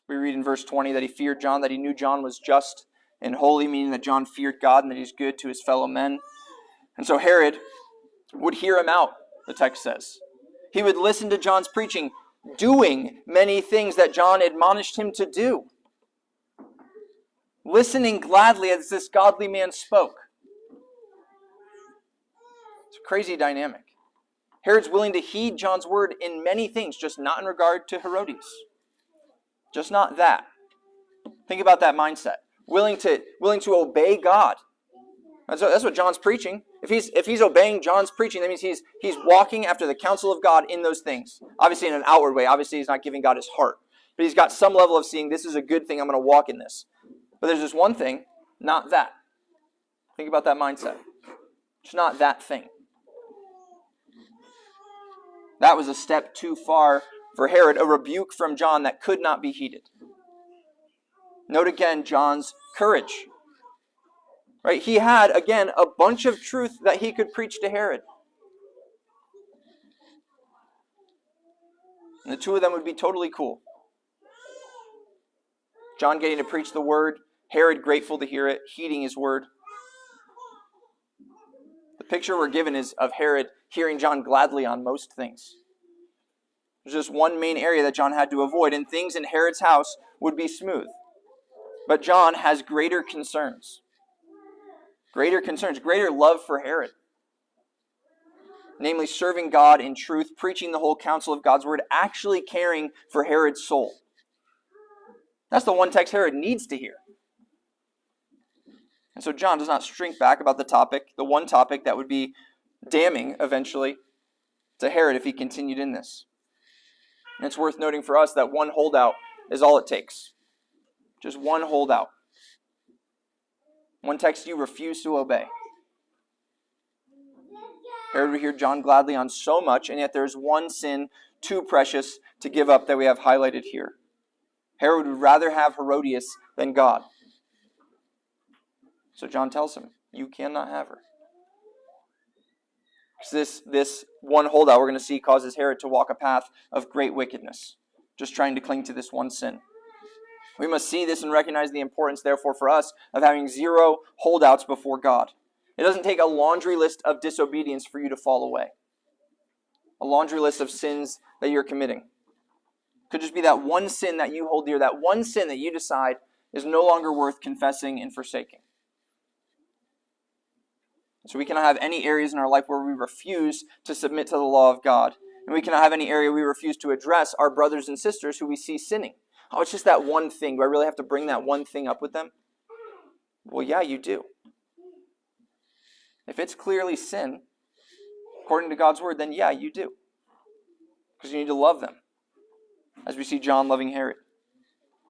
We read in verse 20 that he feared John, that he knew John was just and holy, meaning that John feared God and that he's good to his fellow men. And so Herod would hear him out, the text says. He would listen to John's preaching, doing many things that John admonished him to do. Listening gladly as this godly man spoke. It's a crazy dynamic. Herod's willing to heed John's word in many things, just not in regard to Herodias. Just not that. Think about that mindset. Willing to obey God. That's what John's preaching. If he's obeying John's preaching, that means he's walking after the counsel of God in those things. Obviously in an outward way. Obviously he's not giving God his heart. But he's got some level of seeing this is a good thing, I'm going to walk in this. But there's just one thing, not that. Think about that mindset. It's not that thing. That was a step too far for Herod, a rebuke from John that could not be heeded. Note again John's courage. Right? He had, again, a bunch of truth that he could preach to Herod. And the two of them would be totally cool. John getting to preach the word, Herod grateful to hear it, heeding his word. The picture we're given is of Herod hearing John gladly on most things. There's just one main area that John had to avoid, and things in Herod's house would be smooth. But John has greater concerns. Greater concerns, greater love for Herod. Namely, serving God in truth, preaching the whole counsel of God's word, actually caring for Herod's soul. That's the one text Herod needs to hear. And so John does not shrink back about the one topic that would be damning eventually to Herod if he continued in this. And it's worth noting for us that one holdout is all it takes. Just one holdout. One text you refuse to obey. Herod would hear John gladly on so much, and yet there's one sin too precious to give up that we have highlighted here. Herod would rather have Herodias than God. So John tells him, you cannot have her. Because this one holdout we're going to see causes Herod to walk a path of great wickedness, just trying to cling to this one sin. We must see this and recognize the importance, therefore, for us of having zero holdouts before God. It doesn't take a laundry list of disobedience for you to fall away. A laundry list of sins that you're committing. It could just be that one sin that you hold dear, that one sin that you decide is no longer worth confessing and forsaking. So we cannot have any areas in our life where we refuse to submit to the law of God. And we cannot have any area we refuse to address our brothers and sisters who we see sinning. Oh, it's just that one thing. Do I really have to bring that one thing up with them? Well, yeah, you do. If it's clearly sin, according to God's word, then yeah, you do. Because you need to love them. As we see John loving Herod.